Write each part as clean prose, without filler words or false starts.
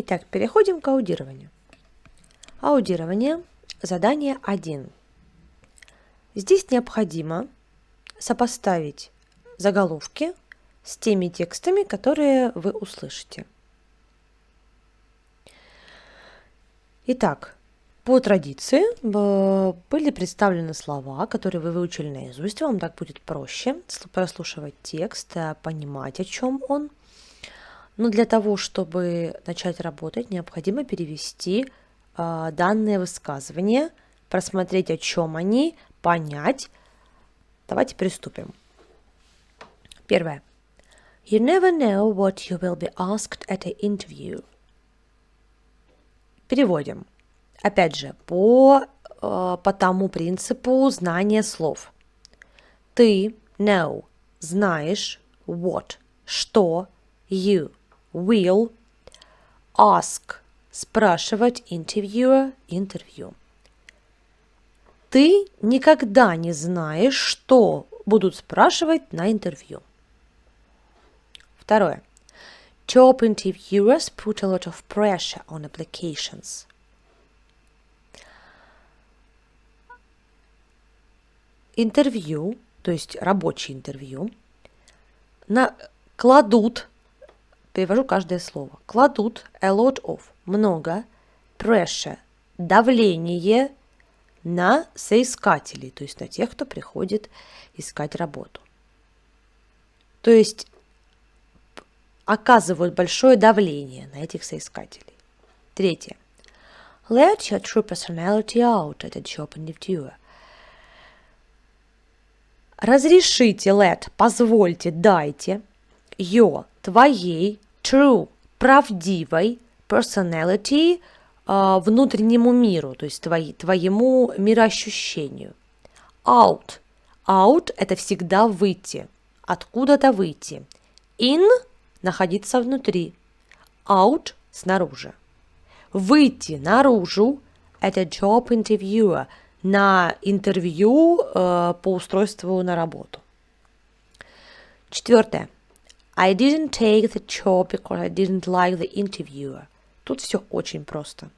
Итак, переходим к аудированию. Аудирование, задание 1. Здесь необходимо сопоставить заголовки с теми текстами, которые вы услышите. Итак, по традиции были представлены слова, которые вы выучили наизусть. Вам так будет проще прослушивать текст, понимать, о чем он. Но для того, чтобы начать работать, необходимо перевести данные высказывания, просмотреть, о чем они, понять. Давайте приступим. Первое. You never know what you will be asked at an interview. Переводим. Опять же, по тому принципу знания слов. Ты, know, знаешь, what, что, you, will, ask, спрашивать, interviewer, интервью. Ты никогда не знаешь, что будут спрашивать на интервью. Второе. Job interviewers put a lot of pressure on applications. Интервью, то есть рабочее интервью, кладут, перевожу каждое слово, кладут a lot of, много, pressure, давление на соискателей, то есть на тех, кто приходит искать работу. То есть оказывают большое давление на этих соискателей. Третье. Let your true personality out at a job interview. Разрешите, let, позвольте, дайте, your, твоей, true, правдивой, personality, внутреннему миру, то есть твоему мироощущению. Out. Out – это всегда выйти, откуда-то выйти. In – находиться внутри. Out – снаружи. Выйти наружу – это job interviewer, на интервью по устройству на работу. Четвертое. I didn't take the job because I didn't like the interviewer. Тут все очень просто.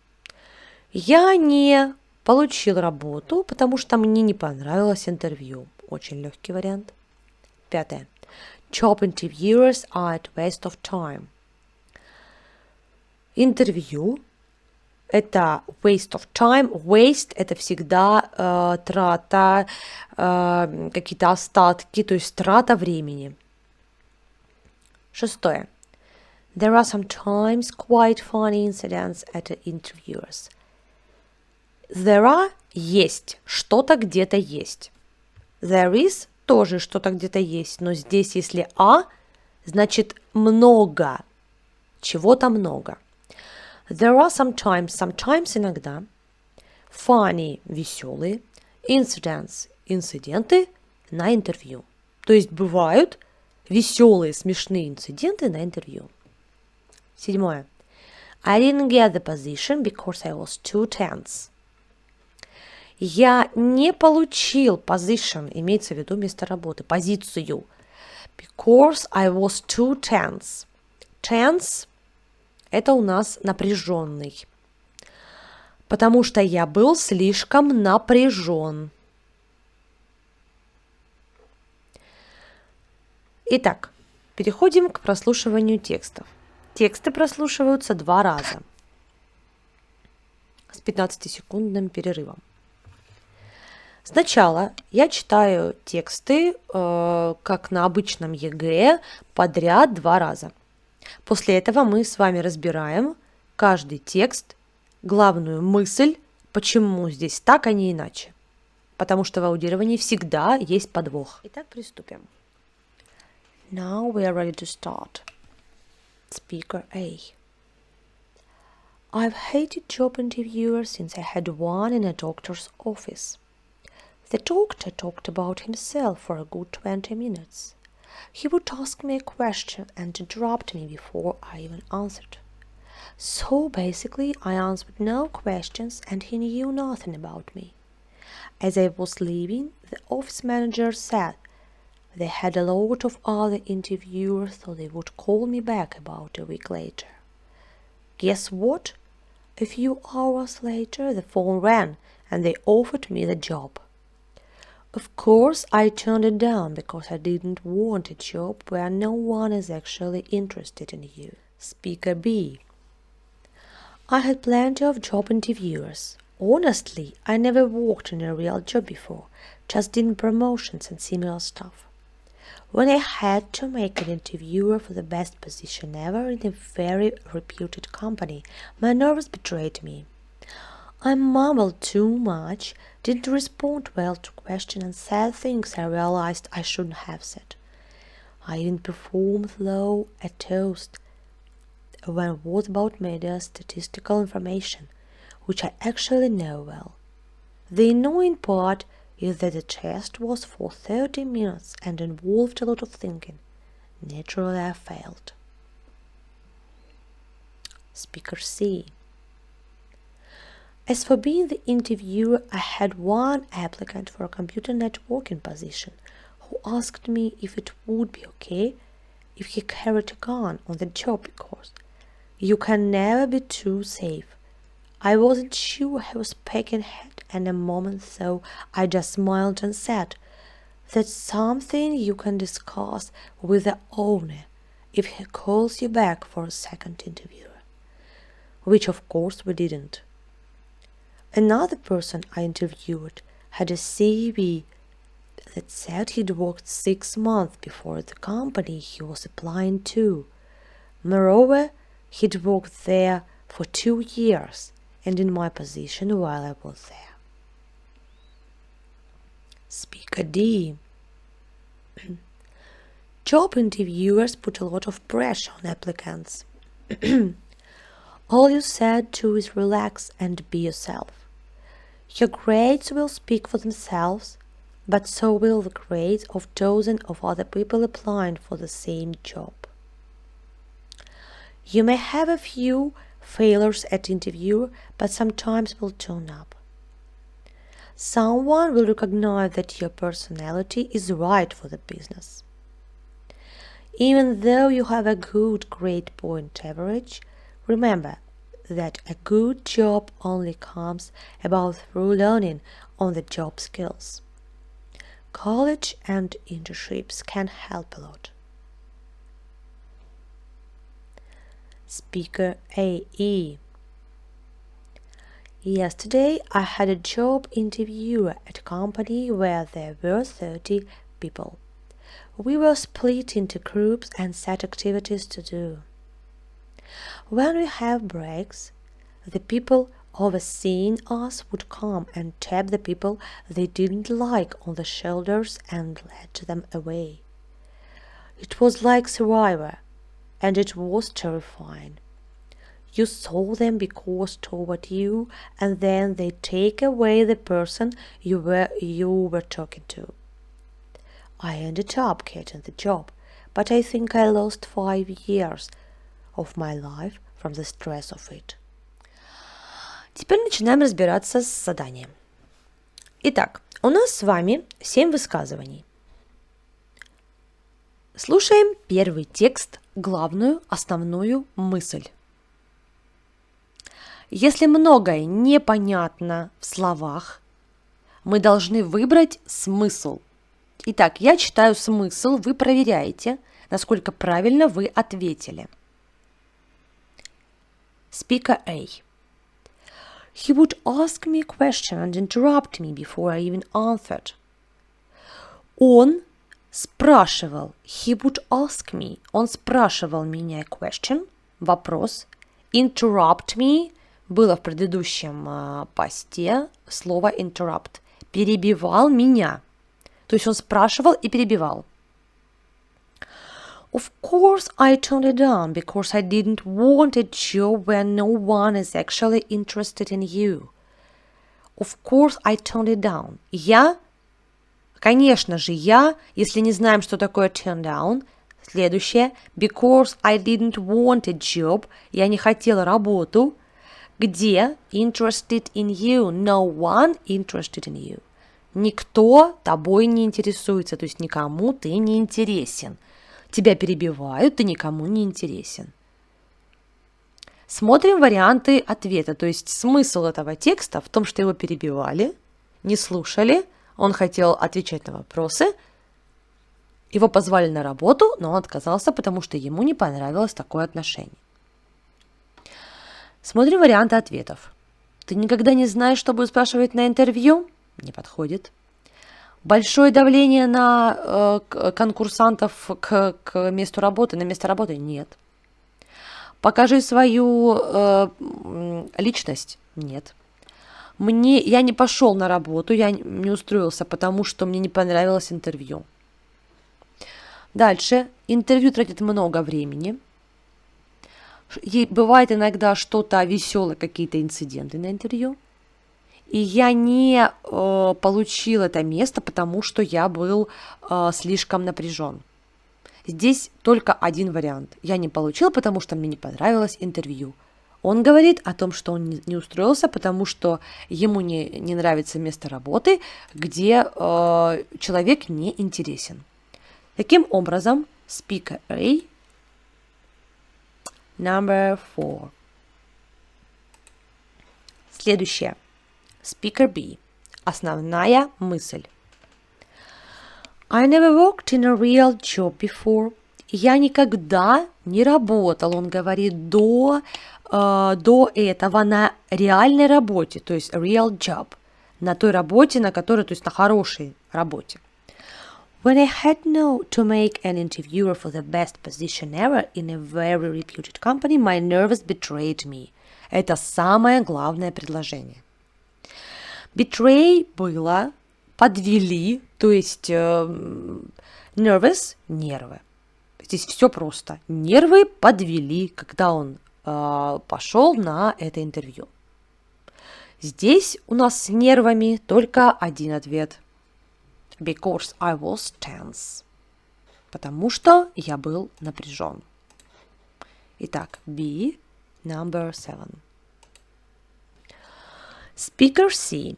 Я не получил работу, потому что мне не понравилось интервью. Очень легкий вариант. Пятое. Job interviewers are a waste of time. Интервью – это waste of time. Waste – это всегда трата, какие-то остатки, то есть трата времени. Шестое. There are sometimes quite funny incidents at interviewers. There are – есть, что-то где-то есть. There is – тоже что-то где-то есть, но здесь если значит много, чего-то много. There are sometimes иногда, funny – веселые, incidents – инциденты на интервью. То есть бывают веселые, смешные инциденты на интервью. Седьмое. I didn't get the position because I was too tense. Я не получил position, имеется в виду место работы, позицию. Because I was too tense. Tense – это у нас напряженный. Потому что я был слишком напряжен. Итак, переходим к прослушиванию текстов. Тексты прослушиваются 2 раза с 15-секундным перерывом. Сначала я читаю тексты, как на обычном ЕГЭ, подряд 2 раза. После этого мы с вами разбираем каждый текст, главную мысль, почему здесь так, а не иначе. Потому что в аудировании всегда есть подвох. Итак, приступим. Now we are ready to start. Speaker A. I've hated job interviewers since I had one in a doctor's office. The doctor talked about himself for a good 20 minutes. He would ask me a question and interrupt me before I even answered. So basically, I answered no questions and he knew nothing about me. As I was leaving, the office manager said they had a lot of other interviewers, so they would call me back about a week later. Guess what? A few hours later, the phone rang and they offered me the job. Of course, I turned it down because I didn't want a job where no one is actually interested in you. Speaker B. I had plenty of job interviewers. Honestly, I never worked in a real job before, just did promotions and similar stuff. When I had to make an interviewer for the best position ever in a very reputed company, my nerves betrayed me. I mumbled too much, didn't respond well to questions and said things I realized I shouldn't have said. I even performed low a toast when it was about media statistical information, which I actually know well. The annoying part is that the test was for 30 minutes and involved a lot of thinking. Naturally, I failed. Speaker C. As for being the interviewer, I had one applicant for a computer networking position who asked me if it would be okay if he carried a gun on the job because you can never be too safe. I wasn't sure he was pecking ahead in a moment, so I just smiled and said, "That's something you can discuss with the owner if he calls you back for a second interview." Which of course we didn't. Another person I interviewed had a CV that said he'd worked 6 months before at the company he was applying to. Moreover, he'd worked there for 2 years and in my position while I was there. Speaker D. Job interviewers put a lot of pressure on applicants. All you said to is relax and be yourself. Your grades will speak for themselves, but so will the grades of dozens of other people applying for the same job. You may have a few failures at interview, but sometimes will turn up. Someone will recognize that your personality is right for the business. Even though you have a good grade point average, remember that a good job only comes about through learning on the job skills. College and internships can help a lot. Speaker AE. Yesterday I had a job interview at a company where there were 30 people. We were split into groups and set activities to do. When we have breaks, the people overseeing us would come and tap the people they didn't like on the shoulders and lead them away. It was like Survivor, and it was terrifying. You saw them be caused toward you, and then they take away the person you were talking to. I ended up getting the job, but I think I lost 5 years of my life from the stress of it. Теперь начинаем разбираться с заданием. Итак, у нас с вами 7 высказываний. Слушаем первый текст, главную, основную мысль. Если многое непонятно в словах, мы должны выбрать смысл. Итак, я читаю смысл, вы проверяете, насколько правильно вы ответили. Speaker A. He would ask me a question and interrupt me before I even answered. Он спрашивал, he would ask me, он спрашивал меня question, вопрос, interrupt me, было в предыдущем посте слово interrupt, перебивал меня. То есть он спрашивал и перебивал. Of course, I turned it down because I didn't want a job where no one is actually interested in you. Of course, I turned it down. Конечно же, если не знаем, что такое turn down, следующее, because I didn't want a job, я не хотела работу, где interested in you, no one interested in you. Никто тобой не интересуется, то есть никому ты не интересен. Тебя перебивают, ты никому не интересен. Смотрим варианты ответа, то есть смысл этого текста в том, что его перебивали, не слушали, он хотел отвечать на вопросы, его позвали на работу, но он отказался, потому что ему не понравилось такое отношение. Смотрим варианты ответов. Ты никогда не знаешь, что будет спрашивать на интервью? Не подходит. Большое давление на конкурсантов к месту работы, на место работы? Нет. Покажи свою личность? Нет. Я не пошел на работу, я не устроился, потому что мне не понравилось интервью. Дальше. Интервью тратит много времени. И бывает иногда что-то веселое, какие-то инциденты на интервью. И я не получил это место, потому что я был слишком напряжен. Здесь только один вариант. Я не получил, потому что мне не понравилось интервью. Он говорит о том, что он не устроился, потому что ему не нравится место работы, где человек не интересен. Таким образом, speaker A, number 4. Следующее. Speaker B. Основная мысль. I never worked in a real job before. Я никогда не работал, он говорит, до этого на реальной работе, то есть real job, на той работе, на которой, то есть на хорошей работе. When I had to make an interview for the best position ever in a very reputed company, my nerves betrayed me. Это самое главное предложение. Betray было, подвели, то есть nervous – нервы. Здесь все просто. Нервы подвели, когда он пошел на это интервью. Здесь у нас с нервами только один ответ. Because I was tense. Потому что я был напряжен. Итак, B, number 7. Speaker C.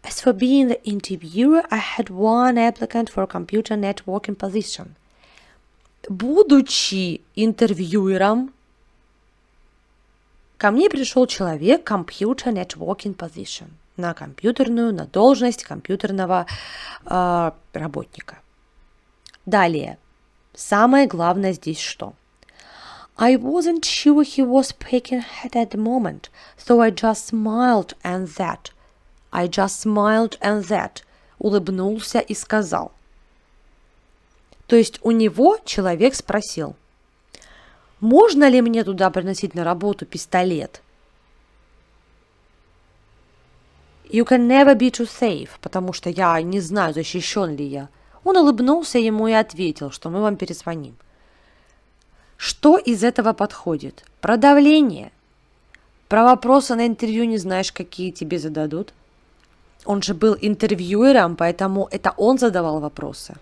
As for being the interviewer, I had one applicant for a computer networking position. Будучи интервьюером, ко мне пришел человек computer networking position, на компьютерную, на должность компьютерного работника. Далее. Самое главное здесь что? I wasn't sure he was speaking at the moment, so I just smiled and that. I just smiled and that. Улыбнулся и сказал. То есть у него человек спросил, можно ли мне туда приносить на работу пистолет? You can never be too safe, потому что я не знаю, защищен ли я. Он улыбнулся ему и ответил, что мы вам перезвоним. Что из этого подходит? Про давление? Про вопросы на интервью не знаешь, какие тебе зададут? Он же был интервьюером, поэтому это он задавал вопросы.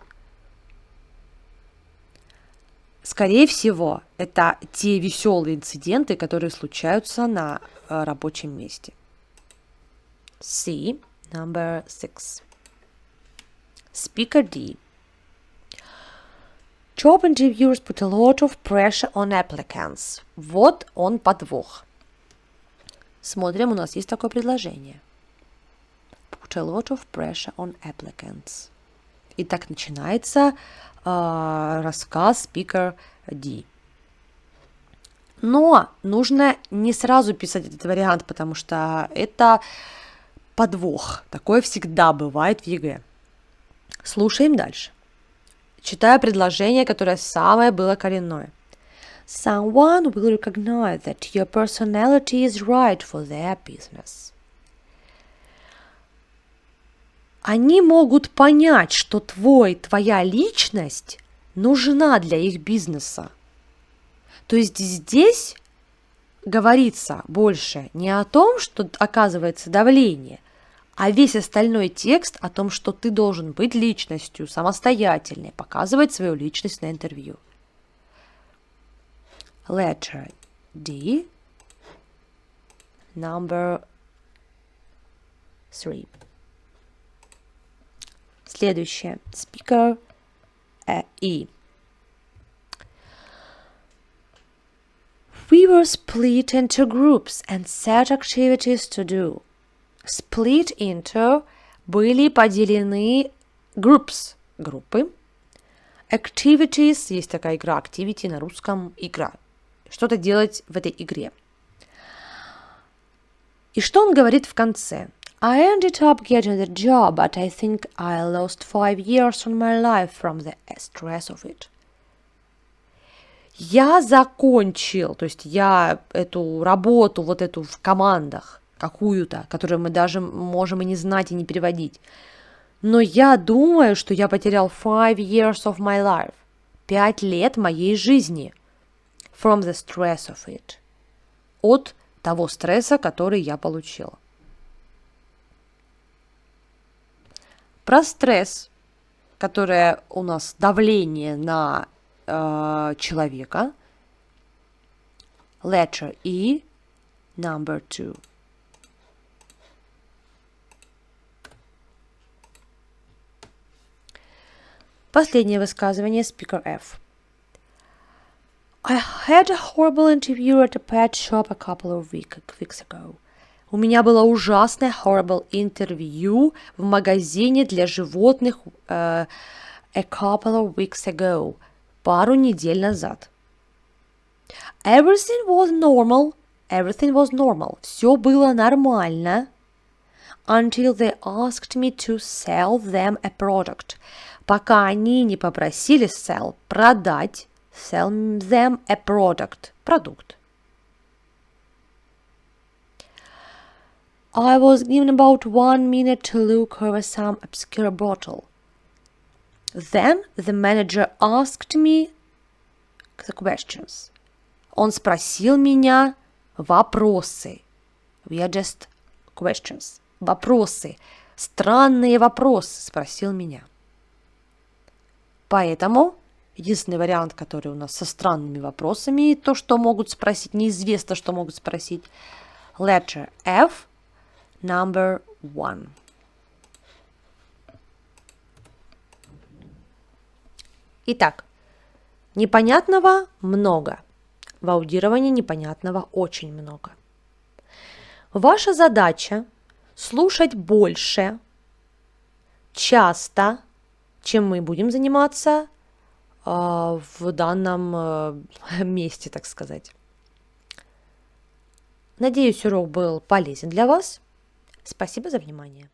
Скорее всего, это те веселые инциденты, которые случаются на рабочем месте. C, number 6. Speaker D. Job interviewers put a lot of pressure on applicants. Вот он подвох. Смотрим, у нас есть такое предложение. Put a lot of pressure on applicants. И так начинается рассказ Speaker D. Но нужно не сразу писать этот вариант, потому что это подвох. Такое всегда бывает в ЕГЭ. Слушаем дальше. Читаю предложение, которое самое было коренное. Someone will recognize that your personality is right for their business. Они могут понять, что твоя личность нужна для их бизнеса. То есть здесь говорится больше не о том, что оказывается давление, а весь остальной текст о том, что ты должен быть личностью, самостоятельной, показывать свою личность на интервью. Letter D, number 3. Следующее. Speaker E. We were split into groups and set activities to do. Split into были поделены groups – группы. Activities – есть такая игра activity на русском – игра. Что-то делать в этой игре. И что он говорит в конце? I ended up getting the job, but I think I lost 5 years on my life from the stress of it. Я закончил, то есть я эту работу, вот эту в командах, какую-то, которую мы даже можем и не знать, и не переводить. Но я думаю, что я потерял 5 years of my life. 5 лет моей жизни. From the stress of it. От того стресса, который я получила. Про стресс, которое у нас давление на человека. Letter E, number 2. Последнее высказывание, speaker F. I had a horrible interview at a pet shop a couple of weeks ago. У меня было ужасное horrible интервью в магазине для животных a couple of weeks ago. Пару недель назад. Everything was normal. Все было нормально. Until they asked me to sell them a product. Пока они не попросили sell, продать, sell them a product, продукт. I was given about 1 minute to look over some obscure bottle. Then the manager asked me the questions. Он спросил меня вопросы. Weirdest questions. Вопросы. Странные вопросы спросил меня. Поэтому единственный вариант, который у нас со странными вопросами, то, что могут спросить, неизвестно, что могут спросить. Letter F, number 1. Итак, непонятного много. В аудировании непонятного очень много. Ваша задача слушать больше, часто, чем мы будем заниматься в данном месте, так сказать. Надеюсь, урок был полезен для вас. Спасибо за внимание.